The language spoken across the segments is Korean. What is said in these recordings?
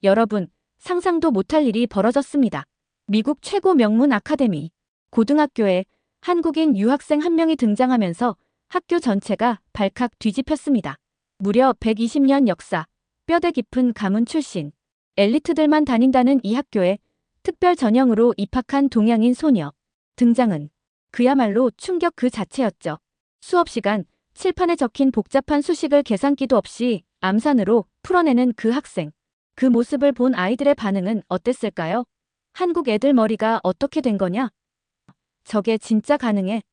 여러분, 상상도 못할 일이 벌어졌습니다. 미국 최고 명문 아카데미 고등학교에 한국인 유학생 한 명이 등장하면서 학교 전체가 발칵 뒤집혔습니다. 무려 120년 역사, 뼈대 깊은 가문 출신, 엘리트들만 다닌다는 이 학교에 특별 전형으로 입학한 동양인 소녀 등장은 그야말로 충격 그 자체였죠. 수업 시간 칠판에 적힌 복잡한 수식을 계산기도 없이 암산으로 풀어내는 그 학생. 그 모습을 본 아이들의 반응은 어땠을까요? 한국 애들 머리가 어떻게 된 거냐? 저게 진짜 가능해?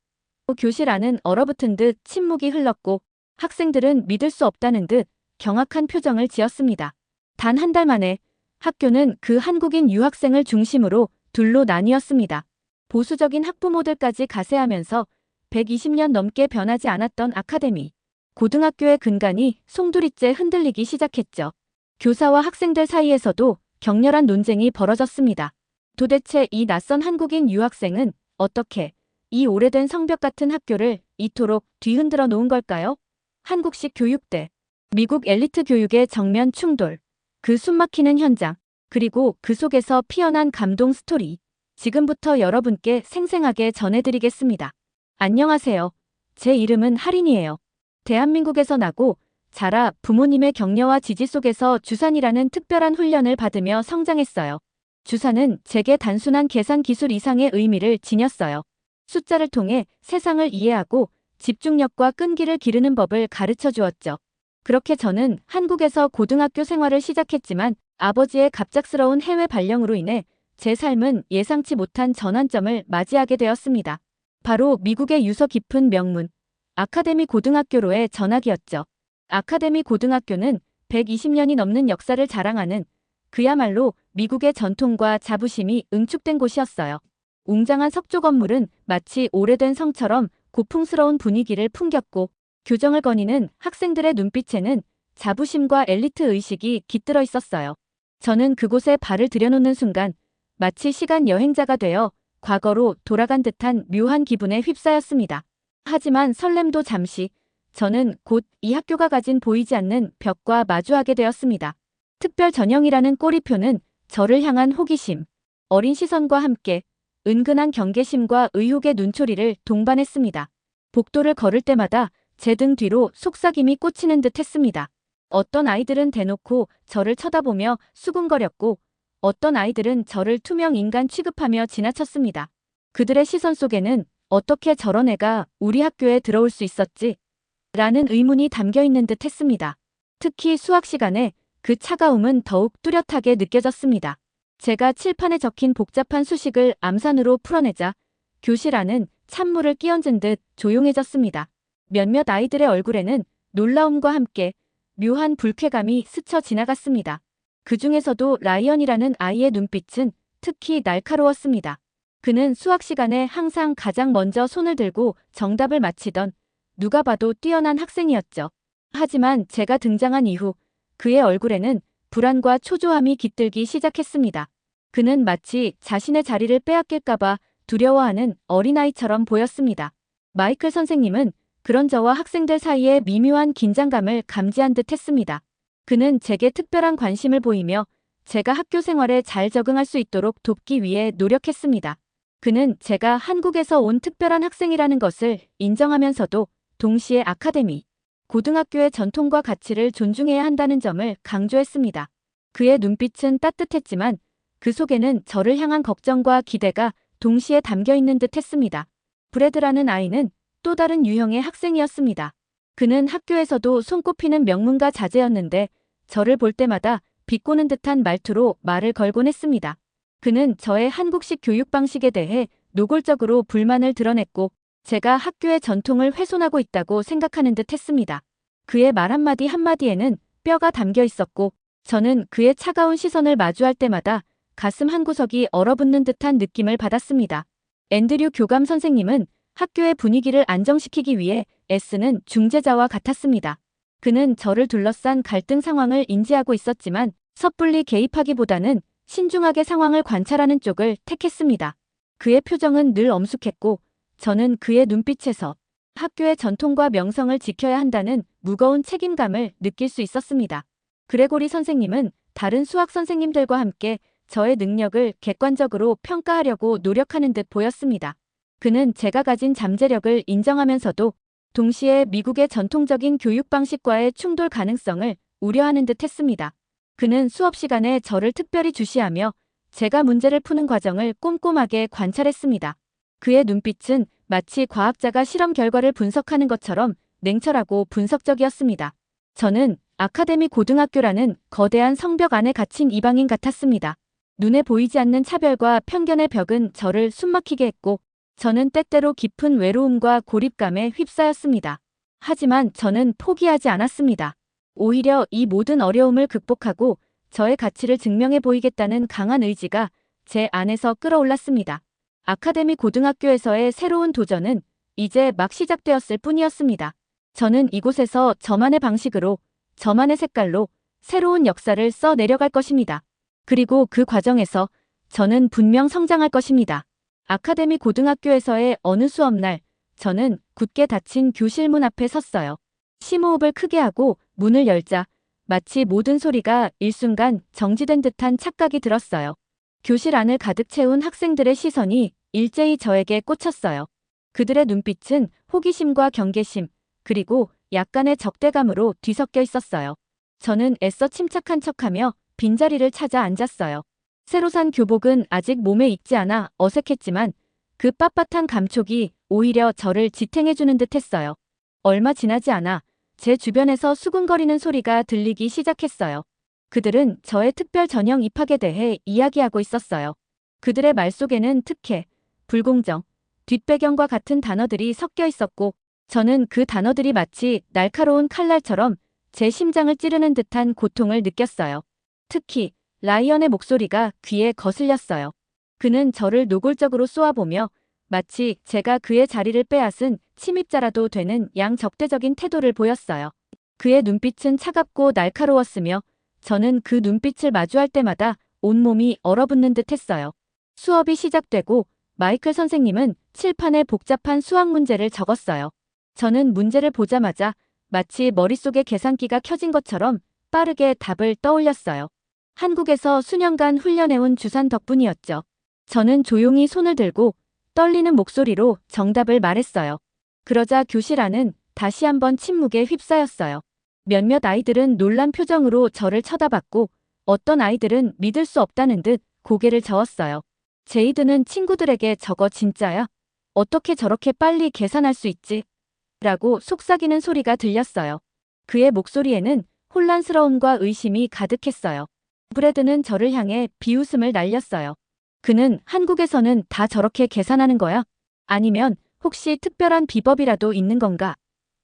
교실 안은 얼어붙은 듯 침묵이 흘렀고 학생들은 믿을 수 없다는 듯 경악한 표정을 지었습니다. 단 한 달 만에 학교는 그 한국인 유학생을 중심으로 둘로 나뉘었습니다. 보수적인 학부모들까지 가세하면서 120년 넘게 변하지 않았던 아카데미. 고등학교의 근간이 송두리째 흔들리기 시작했죠. 교사와 학생들 사이에서도 격렬한 논쟁이 벌어졌습니다. 도대체 이 낯선 한국인 유학생은 어떻게 이 오래된 성벽 같은 학교를 이토록 뒤흔들어 놓은 걸까요? 한국식 교육대, 미국 엘리트 교육의 정면 충돌, 그 숨막히는 현장, 그리고 그 속에서 피어난 감동 스토리. 지금부터 여러분께 생생하게 전해드리겠습니다. 안녕하세요. 제 이름은 하린이에요. 대한민국에서 나고 자라 부모님의 격려와 지지 속에서 주산이라는 특별한 훈련을 받으며 성장했어요. 주산은 제게 단순한 계산 기술 이상의 의미를 지녔어요. 숫자를 통해 세상을 이해하고 집중력과 끈기를 기르는 법을 가르쳐 주었죠. 그렇게 저는 한국에서 고등학교 생활을 시작했지만 아버지의 갑작스러운 해외 발령으로 인해 제 삶은 예상치 못한 전환점을 맞이하게 되었습니다. 바로 미국의 유서 깊은 명문 아카데미 고등학교로의 전학이었죠. 아카데미 고등학교는 120년이 넘는 역사를 자랑하는 그야말로 미국의 전통과 자부심이 응축된 곳이었어요. 웅장한 석조 건물은 마치 오래된 성처럼 고풍스러운 분위기를 풍겼고 교정을 거니는 학생들의 눈빛에는 자부심과 엘리트 의식이 깃들어 있었어요. 저는 그곳에 발을 들여놓는 순간 마치 시간 여행자가 되어 과거로 돌아간 듯한 묘한 기분에 휩싸였습니다. 하지만 설렘도 잠시, 저는 곧 이 학교가 가진 보이지 않는 벽과 마주하게 되었습니다. 특별 전형이라는 꼬리표는 저를 향한 호기심, 어린 시선과 함께 은근한 경계심과 의혹의 눈초리를 동반했습니다. 복도를 걸을 때마다 제 등 뒤로 속삭임이 꽂히는 듯 했습니다. 어떤 아이들은 대놓고 저를 쳐다보며 수군거렸고 어떤 아이들은 저를 투명 인간 취급하며 지나쳤습니다. 그들의 시선 속에는 어떻게 저런 애가 우리 학교에 들어올 수 있었지? 라는 의문이 담겨 있는 듯 했습니다. 특히 수학 시간에 그 차가움은 더욱 뚜렷하게 느껴졌습니다. 제가 칠판에 적힌 복잡한 수식을 암산으로 풀어내자 교실 안은 찬물을 끼얹은 듯 조용해졌습니다. 몇몇 아이들의 얼굴에는 놀라움과 함께 묘한 불쾌감이 스쳐 지나갔습니다. 그 중에서도 라이언이라는 아이의 눈빛은 특히 날카로웠습니다. 그는 수학 시간에 항상 가장 먼저 손을 들고 정답을 맞히던 누가 봐도 뛰어난 학생이었죠. 하지만 제가 등장한 이후 그의 얼굴에는 불안과 초조함이 깃들기 시작했습니다. 그는 마치 자신의 자리를 빼앗길까봐 두려워하는 어린아이처럼 보였습니다. 마이클 선생님은 그런 저와 학생들 사이에 미묘한 긴장감을 감지한 듯 했습니다. 그는 제게 특별한 관심을 보이며 제가 학교 생활에 잘 적응할 수 있도록 돕기 위해 노력했습니다. 그는 제가 한국에서 온 특별한 학생이라는 것을 인정하면서도 동시에 아카데미, 고등학교의 전통과 가치를 존중해야 한다는 점을 강조했습니다. 그의 눈빛은 따뜻했지만 그 속에는 저를 향한 걱정과 기대가 동시에 담겨 있는 듯 했습니다. 브래드라는 아이는 또 다른 유형의 학생이었습니다. 그는 학교에서도 손꼽히는 명문가 자제였는데 저를 볼 때마다 비꼬는 듯한 말투로 말을 걸곤 했습니다. 그는 저의 한국식 교육 방식에 대해 노골적으로 불만을 드러냈고 제가 학교의 전통을 훼손하고 있다고 생각하는 듯 했습니다. 그의 말 한마디 한마디에는 뼈가 담겨 있었고 저는 그의 차가운 시선을 마주할 때마다 가슴 한구석이 얼어붙는 듯한 느낌을 받았습니다. 앤드류 교감 선생님은 학교의 분위기를 안정시키기 위해 애쓰는 중재자와 같았습니다. 그는 저를 둘러싼 갈등 상황을 인지하고 있었지만 섣불리 개입하기보다는 신중하게 상황을 관찰하는 쪽을 택했습니다. 그의 표정은 늘 엄숙했고 저는 그의 눈빛에서 학교의 전통과 명성을 지켜야 한다는 무거운 책임감을 느낄 수 있었습니다. 그레고리 선생님은 다른 수학 선생님들과 함께 저의 능력을 객관적으로 평가하려고 노력하는 듯 보였습니다. 그는 제가 가진 잠재력을 인정하면서도 동시에 미국의 전통적인 교육 방식과의 충돌 가능성을 우려하는 듯 했습니다. 그는 수업 시간에 저를 특별히 주시하며 제가 문제를 푸는 과정을 꼼꼼하게 관찰했습니다. 그의 눈빛은 마치 과학자가 실험 결과를 분석하는 것처럼 냉철하고 분석적이었습니다. 저는 아카데미 고등학교라는 거대한 성벽 안에 갇힌 이방인 같았습니다. 눈에 보이지 않는 차별과 편견의 벽은 저를 숨막히게 했고 저는 때때로 깊은 외로움과 고립감에 휩싸였습니다. 하지만 저는 포기하지 않았습니다. 오히려 이 모든 어려움을 극복하고 저의 가치를 증명해 보이겠다는 강한 의지가 제 안에서 끌어올랐습니다. 아카데미 고등학교에서의 새로운 도전은 이제 막 시작되었을 뿐이었습니다. 저는 이곳에서 저만의 방식으로, 저만의 색깔로 새로운 역사를 써 내려갈 것입니다. 그리고 그 과정에서 저는 분명 성장할 것입니다. 아카데미 고등학교에서의 어느 수업날, 저는 굳게 닫힌 교실 문 앞에 섰어요. 심호흡을 크게 하고 문을 열자 마치 모든 소리가 일순간 정지된 듯한 착각이 들었어요. 교실 안을 가득 채운 학생들의 시선이 일제히 저에게 꽂혔어요. 그들의 눈빛은 호기심과 경계심, 그리고 약간의 적대감으로 뒤섞여 있었어요. 저는 애써 침착한 척하며 빈자리를 찾아 앉았어요. 새로 산 교복은 아직 몸에 익지 않아 어색했지만 그 빳빳한 감촉이 오히려 저를 지탱해주는 듯 했어요. 얼마 지나지 않아 제 주변에서 수군거리는 소리가 들리기 시작했어요. 그들은 저의 특별 전형 입학에 대해 이야기하고 있었어요. 그들의 말 속에는 특혜, 불공정, 뒷배경과 같은 단어들이 섞여 있었고 저는 그 단어들이 마치 날카로운 칼날처럼 제 심장을 찌르는 듯한 고통을 느꼈어요. 특히 라이언의 목소리가 귀에 거슬렸어요. 그는 저를 노골적으로 쏘아보며 마치 제가 그의 자리를 빼앗은 침입자라도 되는 양적대적인 태도를 보였어요. 그의 눈빛은 차갑고 날카로웠으며 저는 그 눈빛을 마주할 때마다 온몸이 얼어붙는 듯 했어요. 수업이 시작되고 마이클 선생님은 칠판에 복잡한 수학 문제를 적었어요. 저는 문제를 보자마자 마치 머릿속에 계산기가 켜진 것처럼 빠르게 답을 떠올렸어요. 한국에서 수년간 훈련해온 주산 덕분이었죠. 저는 조용히 손을 들고 떨리는 목소리로 정답을 말했어요. 그러자 교실 안은 다시 한번 침묵에 휩싸였어요. 몇몇 아이들은 놀란 표정으로 저를 쳐다봤고 어떤 아이들은 믿을 수 없다는 듯 고개를 저었어요. 제이드는 친구들에게 저거 진짜야? 어떻게 저렇게 빨리 계산할 수 있지? 라고 속삭이는 소리가 들렸어요. 그의 목소리에는 혼란스러움과 의심이 가득했어요. 브래드는 저를 향해 비웃음을 날렸어요. 그는 한국에서는 다 저렇게 계산하는 거야? 아니면 혹시 특별한 비법이라도 있는 건가?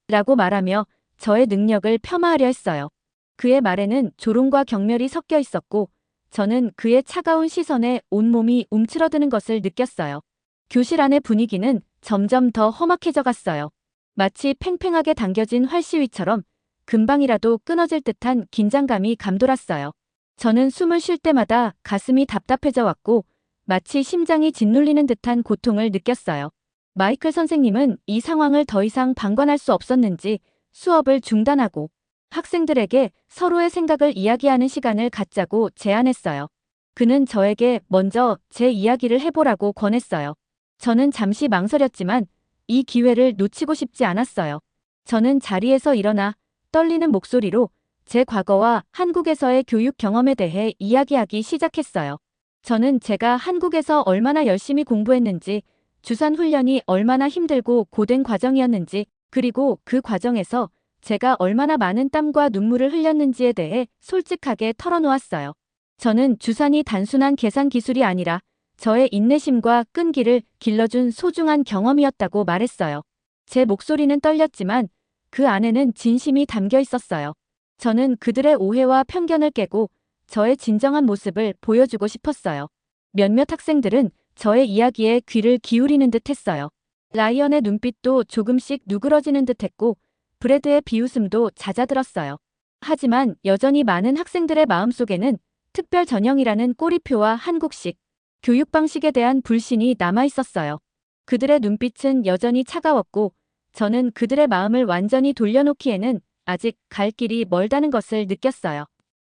라고 말하며 저의 능력을 폄하하려 했어요. 그의 말에는 조롱과 경멸이 섞여 있었고 저는 그의 차가운 시선에 온몸이 움츠러드는 것을 느꼈어요. 교실 안의 분위기는 점점 더 험악해져 갔어요. 마치 팽팽하게 당겨진 활시위처럼 금방이라도 끊어질 듯한 긴장감이 감돌았어요. 저는 숨을 쉴 때마다 가슴이 답답해져 왔고 마치 심장이 짓눌리는 듯한 고통을 느꼈어요. 마이클 선생님은 이 상황을 더 이상 방관할 수 없었는지 수업을 중단하고 학생들에게 서로의 생각을 이야기하는 시간을 갖자고 제안했어요. 그는 저에게 먼저 제 이야기를 해보라고 권했어요. 저는 잠시 망설였지만 이 기회를 놓치고 싶지 않았어요. 저는 자리에서 일어나 떨리는 목소리로 제 과거와 한국에서의 교육 경험에 대해 이야기하기 시작했어요. 저는 제가 한국에서 얼마나 열심히 공부했는지, 주산 훈련이 얼마나 힘들고 고된 과정이었는지, 그리고 그 과정에서 제가 얼마나 많은 땀과 눈물을 흘렸는지에 대해 솔직하게 털어놓았어요. 저는 주산이 단순한 계산 기술이 아니라 저의 인내심과 끈기를 길러준 소중한 경험이었다고 말했어요. 제 목소리는 떨렸지만 그 안에는 진심이 담겨 있었어요. 저는 그들의 오해와 편견을 깨고 저의 진정한 모습을 보여주고 싶었어요. 몇몇 학생들은 저의 이야기에 귀를 기울이는 듯 했어요. 라이언의 눈빛도 조금씩 누그러지는 듯 했고 브래드의 비웃음도 잦아들었어요. 하지만 여전히 많은 학생들의 마음속에는 특별 전형이라는 꼬리표와 한국식 교육 방식에 대한 불신이 남아 있었어요. 그들의 눈빛은 여전히 차가웠고 저는 그들의 마음을 완전히 돌려놓기에는 아직 갈 길이 멀다는 것을 느꼈어요.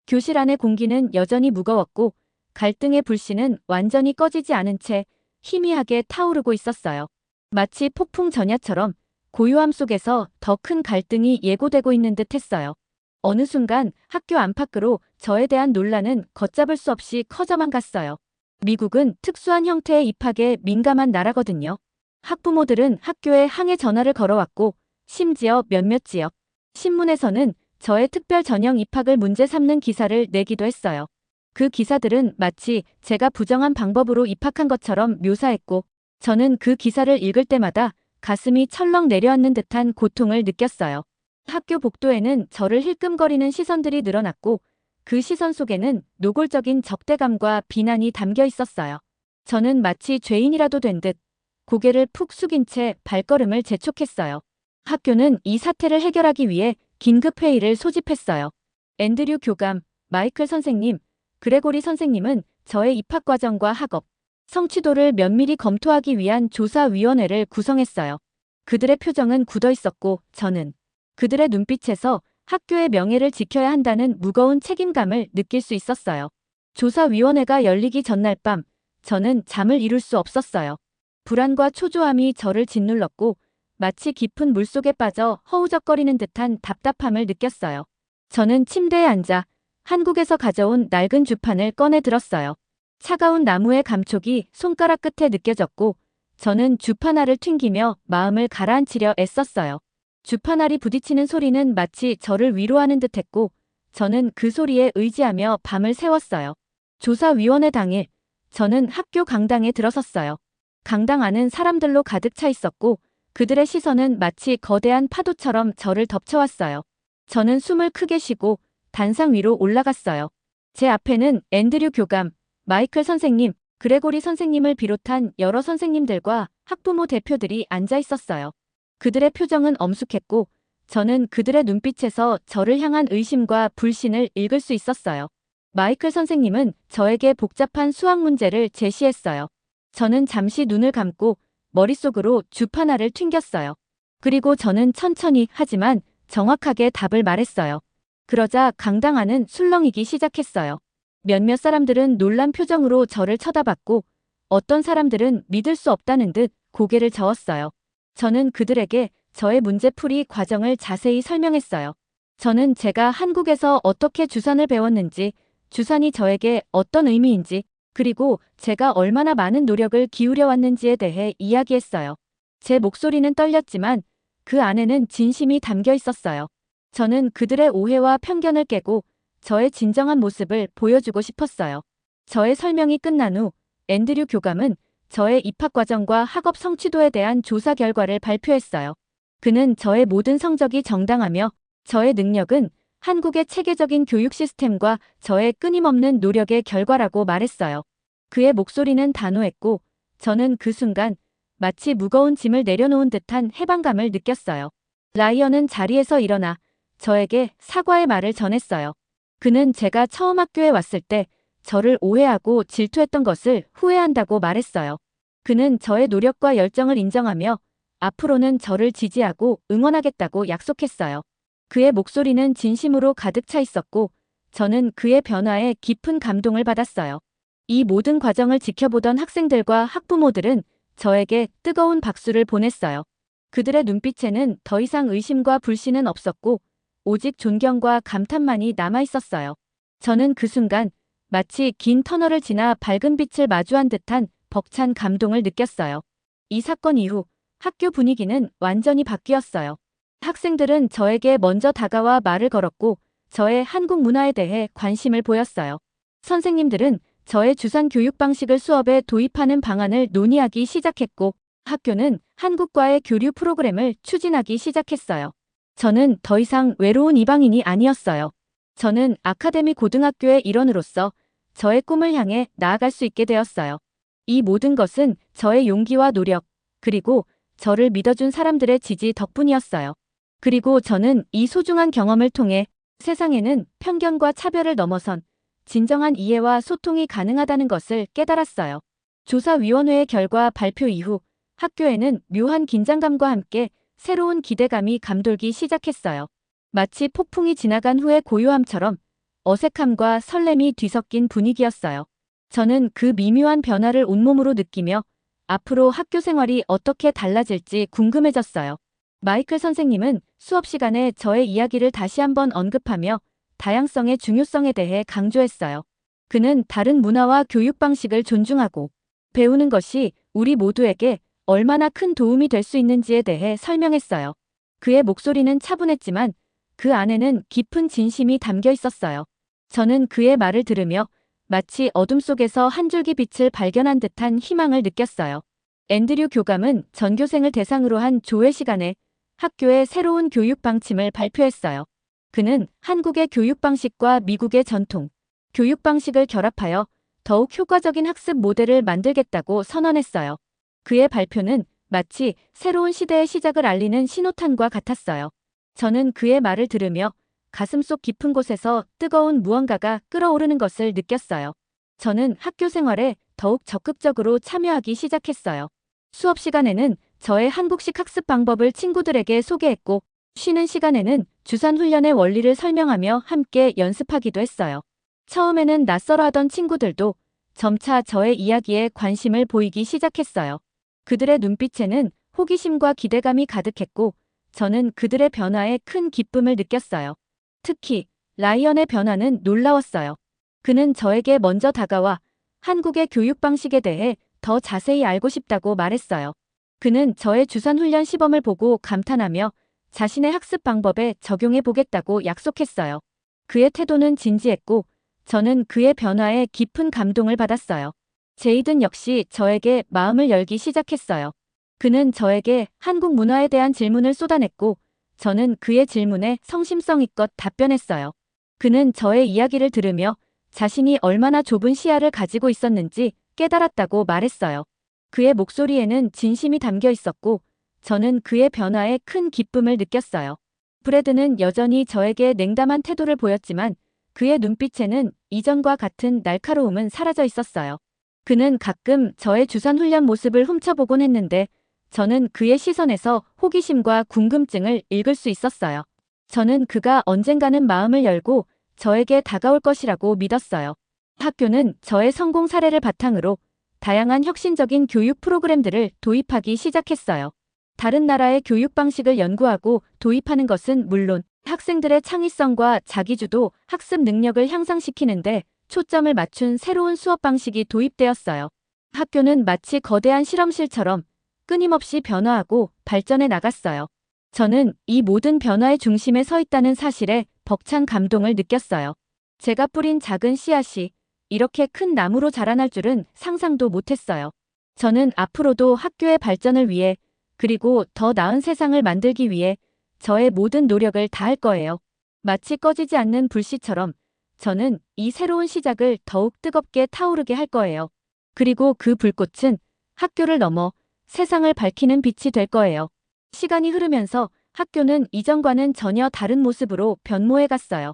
교실 안의 공기는 여전히 무거웠고 갈등의 불씨는 완전히 꺼지지 않은 채 희미하게 타오르고 있었어요. 마치 폭풍 전야처럼 고요함 속에서 더 큰 갈등이 예고되고 있는 듯 했어요. 어느 순간 학교 안팎으로 저에 대한 논란은 걷잡을 수 없이 커져만 갔어요. 미국은 특수한 형태의 입학에 민감한 나라거든요. 학부모들은 학교에 항해 전화를 걸어왔고 심지어 몇몇 지역 신문에서는 저의 특별 전형 입학을 문제 삼는 기사를 내기도 했어요. 그 기사들은 마치 제가 부정한 방법으로 입학한 것처럼 묘사했고 저는 그 기사를 읽을 때마다 가슴이 철렁 내려앉는 듯한 고통을 느꼈어요. 학교 복도에는 저를 힐끔거리는 시선들이 늘어났고 그 시선 속에는 노골적인 적대감과 비난이 담겨 있었어요. 저는 마치 죄인이라도 된 듯 고개를 푹 숙인 채 발걸음을 재촉했어요. 학교는 이 사태를 해결하기 위해 긴급회의를 소집했어요. 앤드류 교감, 마이클 선생님, 그레고리 선생님은 저의 입학 과정과 학업, 성취도를 면밀히 검토하기 위한 조사위원회를 구성했어요. 그들의 표정은 굳어 있었고 저는 그들의 눈빛에서 학교의 명예를 지켜야 한다는 무거운 책임감을 느낄 수 있었어요. 조사위원회가 열리기 전날 밤, 저는 잠을 이룰 수 없었어요. 불안과 초조함이 저를 짓눌렀고 마치 깊은 물속에 빠져 허우적거리는 듯한 답답함을 느꼈어요. 저는 침대에 앉아 한국에서 가져온 낡은 주판을 꺼내 들었어요. 차가운 나무의 감촉이 손가락 끝에 느껴졌고 저는 주판알을 튕기며 마음을 가라앉히려 애썼어요. 주판알이 부딪히는 소리는 마치 저를 위로하는 듯했고 저는 그 소리에 의지하며 밤을 새웠어요. 조사위원회 당일 저는 학교 강당에 들어섰어요. 강당 안은 사람들로 가득 차 있었고 그들의 시선은 마치 거대한 파도처럼 저를 덮쳐왔어요. 저는 숨을 크게 쉬고 단상 위로 올라갔어요. 제 앞에는 앤드류 교감, 마이클 선생님, 그레고리 선생님을 비롯한 여러 선생님들과 학부모 대표들이 앉아 있었어요. 그들의 표정은 엄숙했고 저는 그들의 눈빛에서 저를 향한 의심과 불신을 읽을 수 있었어요. 마이클 선생님은 저에게 복잡한 수학 문제를 제시했어요. 저는 잠시 눈을 감고 머릿속으로 주판알을 튕겼어요. 그리고 저는 천천히 하지만 정확하게 답을 말했어요. 그러자 강당 안은 술렁이기 시작했어요. 몇몇 사람들은 놀란 표정으로 저를 쳐다봤고 어떤 사람들은 믿을 수 없다는 듯 고개를 저었어요. 저는 그들에게 저의 문제풀이 과정을 자세히 설명했어요. 저는 제가 한국에서 어떻게 주산을 배웠는지, 주산이 저에게 어떤 의미인지, 그리고 제가 얼마나 많은 노력을 기울여 왔는지에 대해 이야기했어요. 제 목소리는 떨렸지만 그 안에는 진심이 담겨 있었어요. 저는 그들의 오해와 편견을 깨고 저의 진정한 모습을 보여주고 싶었어요. 저의 설명이 끝난 후 앤드류 교감은 저의 입학 과정과 학업 성취도에 대한 조사 결과를 발표했어요. 그는 저의 모든 성적이 정당하며 저의 능력은 한국의 체계적인 교육 시스템과 저의 끊임없는 노력의 결과라고 말했어요. 그의 목소리는 단호했고 저는 그 순간 마치 무거운 짐을 내려놓은 듯한 해방감을 느꼈어요. 라이언은 자리에서 일어나 저에게 사과의 말을 전했어요. 그는 제가 처음 학교에 왔을 때 저를 오해하고 질투했던 것을 후회한다고 말했어요. 그는 저의 노력과 열정을 인정하며 앞으로는 저를 지지하고 응원하겠다고 약속했어요. 그의 목소리는 진심으로 가득 차 있었고 저는 그의 변화에 깊은 감동을 받았어요. 이 모든 과정을 지켜보던 학생들과 학부모들은 저에게 뜨거운 박수를 보냈어요. 그들의 눈빛에는 더 이상 의심과 불신은 없었고 오직 존경과 감탄만이 남아 있었어요. 저는 그 순간 마치 긴 터널을 지나 밝은 빛을 마주한 듯한 벅찬 감동을 느꼈어요. 이 사건 이후 학교 분위기는 완전히 바뀌었어요. 학생들은 저에게 먼저 다가와 말을 걸었고 저의 한국 문화에 대해 관심을 보였어요. 선생님들은 저의 주산 교육 방식을 수업에 도입하는 방안을 논의하기 시작했고 학교는 한국과의 교류 프로그램을 추진하기 시작했어요. 저는 더 이상 외로운 이방인이 아니었어요. 저는 아카데미 고등학교의 일원으로서 저의 꿈을 향해 나아갈 수 있게 되었어요. 이 모든 것은 저의 용기와 노력, 그리고 저를 믿어준 사람들의 지지 덕분이었어요. 그리고 저는 이 소중한 경험을 통해 세상에는 편견과 차별을 넘어선 진정한 이해와 소통이 가능하다는 것을 깨달았어요. 조사위원회의 결과 발표 이후 학교에는 묘한 긴장감과 함께 새로운 기대감이 감돌기 시작했어요. 마치 폭풍이 지나간 후의 고요함처럼 어색함과 설렘이 뒤섞인 분위기였어요. 저는 그 미묘한 변화를 온몸으로 느끼며 앞으로 학교 생활이 어떻게 달라질지 궁금해졌어요. 마이클 선생님은 수업 시간에 저의 이야기를 다시 한번 언급하며 다양성의 중요성에 대해 강조했어요. 그는 다른 문화와 교육 방식을 존중하고 배우는 것이 우리 모두에게 얼마나 큰 도움이 될 수 있는지에 대해 설명했어요. 그의 목소리는 차분했지만 그 안에는 깊은 진심이 담겨 있었어요. 저는 그의 말을 들으며 마치 어둠 속에서 한 줄기 빛을 발견한 듯한 희망을 느꼈어요. 앤드류 교감은 전교생을 대상으로 한 조회 시간에 학교의 새로운 교육 방침을 발표했어요. 그는 한국의 교육 방식과 미국의 전통 교육 방식을 결합하여 더욱 효과적인 학습 모델을 만들겠다고 선언했어요. 그의 발표는 마치 새로운 시대의 시작을 알리는 신호탄과 같았어요. 저는 그의 말을 들으며 가슴속 깊은 곳에서 뜨거운 무언가가 끓어오르는 것을 느꼈어요. 저는 학교 생활에 더욱 적극적으로 참여하기 시작했어요. 수업 시간에는 저의 한국식 학습 방법을 친구들에게 소개했고, 쉬는 시간에는 주산 훈련의 원리를 설명하며 함께 연습하기도 했어요. 처음에는 낯설어하던 친구들도 점차 저의 이야기에 관심을 보이기 시작했어요. 그들의 눈빛에는 호기심과 기대감이 가득했고, 저는 그들의 변화에 큰 기쁨을 느꼈어요. 특히 라이언의 변화는 놀라웠어요. 그는 저에게 먼저 다가와 한국의 교육 방식에 대해 더 자세히 알고 싶다고 말했어요. 그는 저의 주산훈련 시범을 보고 감탄하며 자신의 학습 방법에 적용해 보겠다고 약속했어요. 그의 태도는 진지했고 저는 그의 변화에 깊은 감동을 받았어요. 제이든 역시 저에게 마음을 열기 시작했어요. 그는 저에게 한국 문화에 대한 질문을 쏟아냈고 저는 그의 질문에 성심성의껏 답변했어요. 그는 저의 이야기를 들으며 자신이 얼마나 좁은 시야를 가지고 있었는지 깨달았다고 말했어요. 그의 목소리에는 진심이 담겨 있었고 저는 그의 변화에 큰 기쁨을 느꼈어요. 브래드는 여전히 저에게 냉담한 태도를 보였지만 그의 눈빛에는 이전과 같은 날카로움은 사라져 있었어요. 그는 가끔 저의 주산훈련 모습을 훔쳐보곤 했는데 저는 그의 시선에서 호기심과 궁금증을 읽을 수 있었어요. 저는 그가 언젠가는 마음을 열고 저에게 다가올 것이라고 믿었어요. 학교는 저의 성공 사례를 바탕으로 다양한 혁신적인 교육 프로그램들을 도입하기 시작했어요. 다른 나라의 교육 방식을 연구하고 도입하는 것은 물론 학생들의 창의성과 자기주도 학습 능력을 향상시키는데 초점을 맞춘 새로운 수업 방식이 도입되었어요. 학교는 마치 거대한 실험실처럼 끊임없이 변화하고 발전해 나갔어요. 저는 이 모든 변화의 중심에 서 있다는 사실에 벅찬 감동을 느꼈어요. 제가 뿌린 작은 씨앗이 이렇게 큰 나무로 자라날 줄은 상상도 못했어요. 저는 앞으로도 학교의 발전을 위해 그리고 더 나은 세상을 만들기 위해 저의 모든 노력을 다할 거예요. 마치 꺼지지 않는 불씨처럼 저는 이 새로운 시작을 더욱 뜨겁게 타오르게 할 거예요. 그리고 그 불꽃은 학교를 넘어 세상을 밝히는 빛이 될 거예요. 시간이 흐르면서 학교는 이전과는 전혀 다른 모습으로 변모해 갔어요.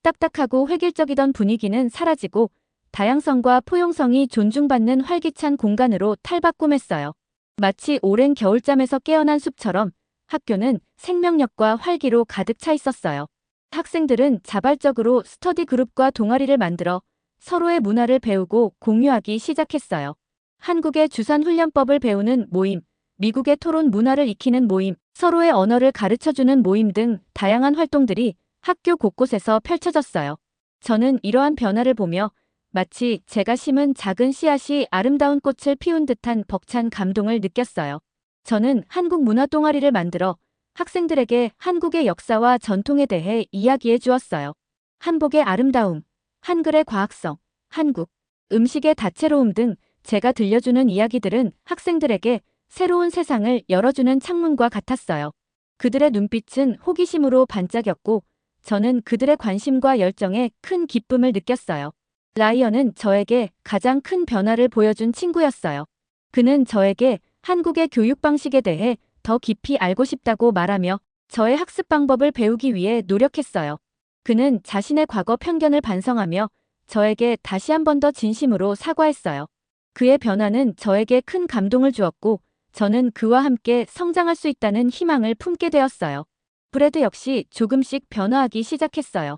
딱딱하고 획일적이던 분위기는 사라지고 다양성과 포용성이 존중받는 활기찬 공간으로 탈바꿈했어요. 마치 오랜 겨울잠에서 깨어난 숲처럼 학교는 생명력과 활기로 가득 차 있었어요. 학생들은 자발적으로 스터디 그룹과 동아리를 만들어 서로의 문화를 배우고 공유하기 시작했어요. 한국의 주산훈련법을 배우는 모임, 미국의 토론 문화를 익히는 모임, 서로의 언어를 가르쳐주는 모임 등 다양한 활동들이 학교 곳곳에서 펼쳐졌어요. 저는 이러한 변화를 보며 마치 제가 심은 작은 씨앗이 아름다운 꽃을 피운 듯한 벅찬 감동을 느꼈어요. 저는 한국 문화 동아리를 만들어 학생들에게 한국의 역사와 전통에 대해 이야기해 주었어요. 한복의 아름다움, 한글의 과학성, 한국, 음식의 다채로움 등 제가 들려주는 이야기들은 학생들에게 새로운 세상을 열어주는 창문과 같았어요. 그들의 눈빛은 호기심으로 반짝였고 저는 그들의 관심과 열정에 큰 기쁨을 느꼈어요. 라이언은 저에게 가장 큰 변화를 보여준 친구였어요. 그는 저에게 한국의 교육 방식에 대해 더 깊이 알고 싶다고 말하며 저의 학습 방법을 배우기 위해 노력했어요. 그는 자신의 과거 편견을 반성하며 저에게 다시 한 번 더 진심으로 사과했어요. 그의 변화는 저에게 큰 감동을 주었고 저는 그와 함께 성장할 수 있다는 희망을 품게 되었어요. 브래드 역시 조금씩 변화하기 시작했어요.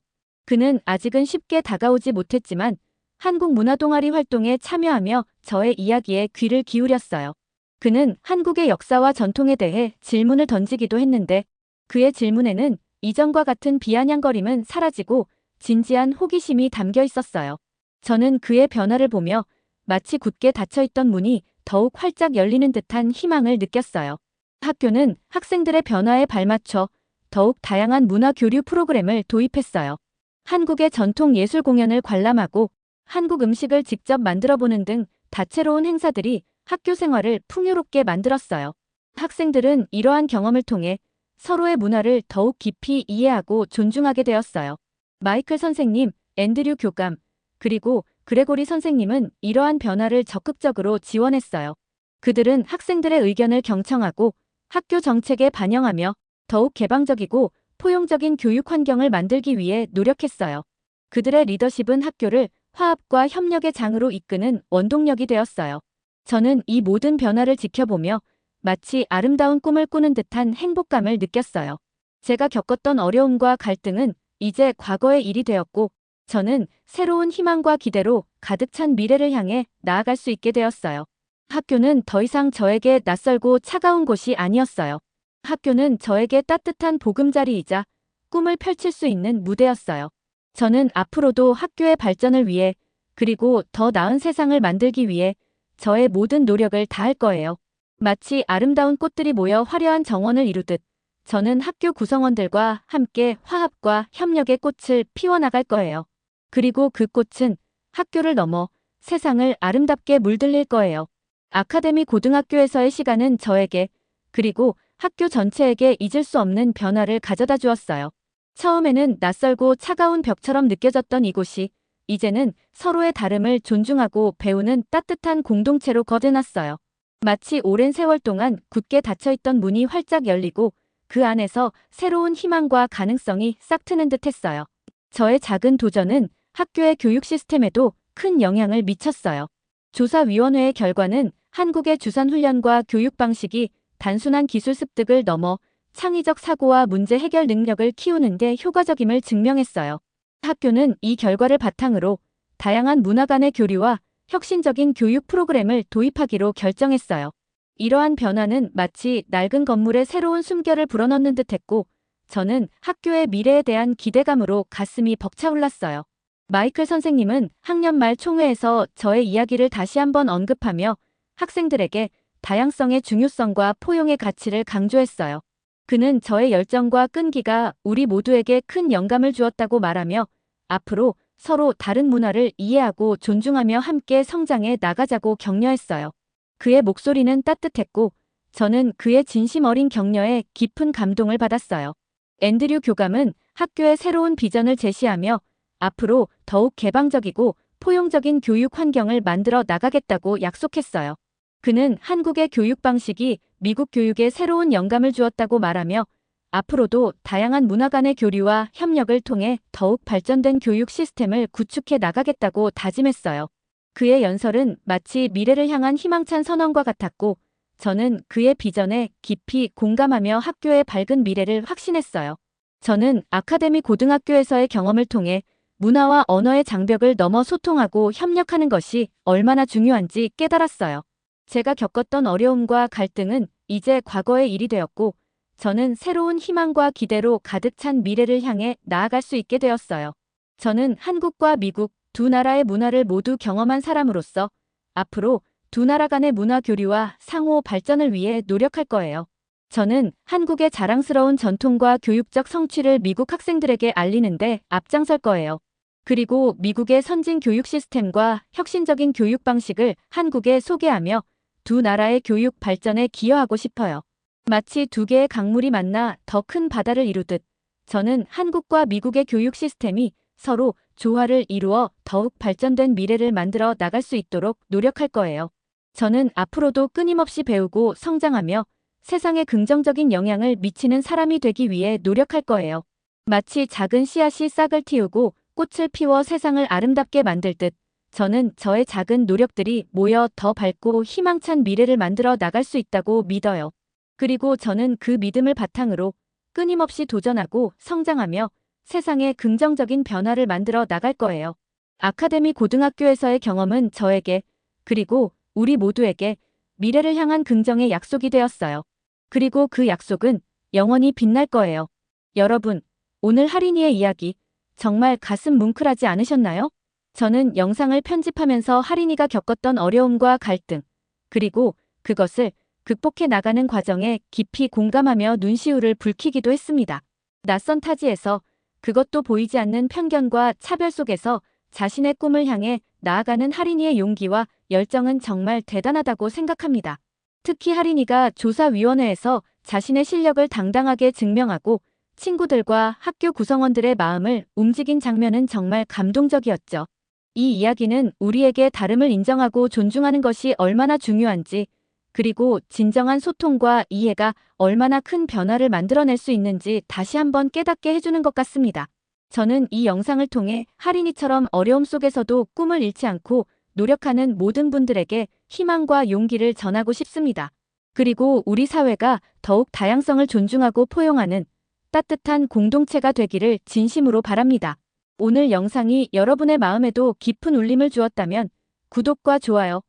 그는 아직은 쉽게 다가오지 못했지만 한국 문화동아리 활동에 참여하며 저의 이야기에 귀를 기울였어요. 그는 한국의 역사와 전통에 대해 질문을 던지기도 했는데 그의 질문에는 이전과 같은 비아냥거림은 사라지고 진지한 호기심이 담겨 있었어요. 저는 그의 변화를 보며 마치 굳게 닫혀있던 문이 더욱 활짝 열리는 듯한 희망을 느꼈어요. 학교는 학생들의 변화에 발맞춰 더욱 다양한 문화 교류 프로그램을 도입했어요. 한국의 전통 예술 공연을 관람하고 한국 음식을 직접 만들어보는 등 다채로운 행사들이 학교 생활을 풍요롭게 만들었어요. 학생들은 이러한 경험을 통해 서로의 문화를 더욱 깊이 이해하고 존중하게 되었어요. 마이클 선생님, 앤드류 교감, 그리고 그레고리 선생님은 이러한 변화를 적극적으로 지원했어요. 그들은 학생들의 의견을 경청하고 학교 정책에 반영하며 더욱 개방적이고 포용적인 교육 환경을 만들기 위해 노력했어요. 그들의 리더십은 학교를 화합과 협력의 장으로 이끄는 원동력이 되었어요. 저는 이 모든 변화를 지켜보며 마치 아름다운 꿈을 꾸는 듯한 행복감을 느꼈어요. 제가 겪었던 어려움과 갈등은 이제 과거의 일이 되었고, 저는 새로운 희망과 기대로 가득 찬 미래를 향해 나아갈 수 있게 되었어요. 학교는 더 이상 저에게 낯설고 차가운 곳이 아니었어요. 학교는 저에게 따뜻한 보금자리이자 꿈을 펼칠 수 있는 무대였어요. 저는 앞으로도 학교의 발전을 위해 그리고 더 나은 세상을 만들기 위해 저의 모든 노력을 다할 거예요. 마치 아름다운 꽃들이 모여 화려한 정원을 이루듯 저는 학교 구성원들과 함께 화합과 협력의 꽃을 피워나갈 거예요. 그리고 그 꽃은 학교를 넘어 세상을 아름답게 물들일 거예요. 아카데미 고등학교에서의 시간은 저에게 그리고 학교 전체에게 잊을 수 없는 변화를 가져다 주었어요. 처음에는 낯설고 차가운 벽처럼 느껴졌던 이곳이 이제는 서로의 다름을 존중하고 배우는 따뜻한 공동체로 거듭났어요. 마치 오랜 세월 동안 굳게 닫혀있던 문이 활짝 열리고 그 안에서 새로운 희망과 가능성이 싹 트는 듯 했어요. 저의 작은 도전은 학교의 교육 시스템에도 큰 영향을 미쳤어요. 조사위원회의 결과는 한국의 주산훈련과 교육 방식이 단순한 기술 습득을 넘어 창의적 사고와 문제 해결 능력을 키우는 데 효과적임을 증명했어요. 학교는 이 결과를 바탕으로 다양한 문화 간의 교류와 혁신적인 교육 프로그램을 도입하기로 결정했어요. 이러한 변화는 마치 낡은 건물에 새로운 숨결을 불어넣는 듯했고 저는 학교의 미래에 대한 기대감으로 가슴이 벅차올랐어요. 마이클 선생님은 학년 말 총회에서 저의 이야기를 다시 한번 언급하며 학생들에게 다양성의 중요성과 포용의 가치를 강조했어요. 그는 저의 열정과 끈기가 우리 모두에게 큰 영감을 주었다고 말하며 앞으로 서로 다른 문화를 이해하고 존중하며 함께 성장해 나가자고 격려했어요. 그의 목소리는 따뜻했고 저는 그의 진심 어린 격려에 깊은 감동을 받았어요. 앤드류 교감은 학교의 새로운 비전을 제시하며 앞으로 더욱 개방적이고 포용적인 교육 환경을 만들어 나가겠다고 약속했어요. 그는 한국의 교육 방식이 미국 교육에 새로운 영감을 주었다고 말하며 앞으로도 다양한 문화 간의 교류와 협력을 통해 더욱 발전된 교육 시스템을 구축해 나가겠다고 다짐했어요. 그의 연설은 마치 미래를 향한 희망찬 선언과 같았고 저는 그의 비전에 깊이 공감하며 학교의 밝은 미래를 확신했어요. 저는 아카데미 고등학교에서의 경험을 통해 문화와 언어의 장벽을 넘어 소통하고 협력하는 것이 얼마나 중요한지 깨달았어요. 제가 겪었던 어려움과 갈등은 이제 과거의 일이 되었고 저는 새로운 희망과 기대로 가득 찬 미래를 향해 나아갈 수 있게 되었어요. 저는 한국과 미국 두 나라의 문화를 모두 경험한 사람으로서 앞으로 두 나라 간의 문화 교류와 상호 발전을 위해 노력할 거예요. 저는 한국의 자랑스러운 전통과 교육적 성취를 미국 학생들에게 알리는데 앞장설 거예요. 그리고 미국의 선진 교육 시스템과 혁신적인 교육 방식을 한국에 소개하며 두 나라의 교육 발전에 기여하고 싶어요. 마치 두 개의 강물이 만나 더 큰 바다를 이루듯 저는 한국과 미국의 교육 시스템이 서로 조화를 이루어 더욱 발전된 미래를 만들어 나갈 수 있도록 노력할 거예요. 저는 앞으로도 끊임없이 배우고 성장하며 세상에 긍정적인 영향을 미치는 사람이 되기 위해 노력할 거예요. 마치 작은 씨앗이 싹을 틔우고 꽃을 피워 세상을 아름답게 만들 듯 저는 저의 작은 노력들이 모여 더 밝고 희망찬 미래를 만들어 나갈 수 있다고 믿어요. 그리고 저는 그 믿음을 바탕으로 끊임없이 도전하고 성장하며 세상에 긍정적인 변화를 만들어 나갈 거예요. 아카데미 고등학교에서의 경험은 저에게, 그리고 우리 모두에게 미래를 향한 긍정의 약속이 되었어요. 그리고 그 약속은 영원히 빛날 거예요. 여러분, 오늘 할인이의 이야기 정말 가슴 뭉클하지 않으셨나요? 저는 영상을 편집하면서 할인이가 겪었던 어려움과 갈등, 그리고 그것을 극복해 나가는 과정에 깊이 공감하며 눈시울을 붉히기도 했습니다. 낯선 타지에서, 그것도 보이지 않는 편견과 차별 속에서 자신의 꿈을 향해 나아가는 할인이의 용기와 열정은 정말 대단하다고 생각합니다. 특히 할인이가 조사위원회에서 자신의 실력을 당당하게 증명하고 친구들과 학교 구성원들의 마음을 움직인 장면은 정말 감동적이었죠. 이 이야기는 우리에게 다름을 인정하고 존중하는 것이 얼마나 중요한지, 그리고 진정한 소통과 이해가 얼마나 큰 변화를 만들어낼 수 있는지 다시 한번 깨닫게 해주는 것 같습니다. 저는 이 영상을 통해 할인이처럼 어려움 속에서도 꿈을 잃지 않고 노력하는 모든 분들에게 희망과 용기를 전하고 싶습니다. 그리고 우리 사회가 더욱 다양성을 존중하고 포용하는 따뜻한 공동체가 되기를 진심으로 바랍니다. 오늘 영상이 여러분의 마음에도 깊은 울림을 주었다면 구독과 좋아요,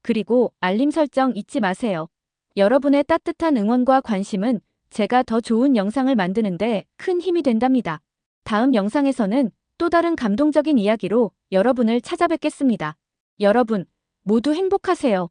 그리고 알림 설정 잊지 마세요. 여러분의 따뜻한 응원과 관심은 제가 더 좋은 영상을 만드는데 큰 힘이 된답니다. 다음 영상에서는 또 다른 감동적인 이야기로 여러분을 찾아뵙겠습니다. 여러분, 모두 행복하세요.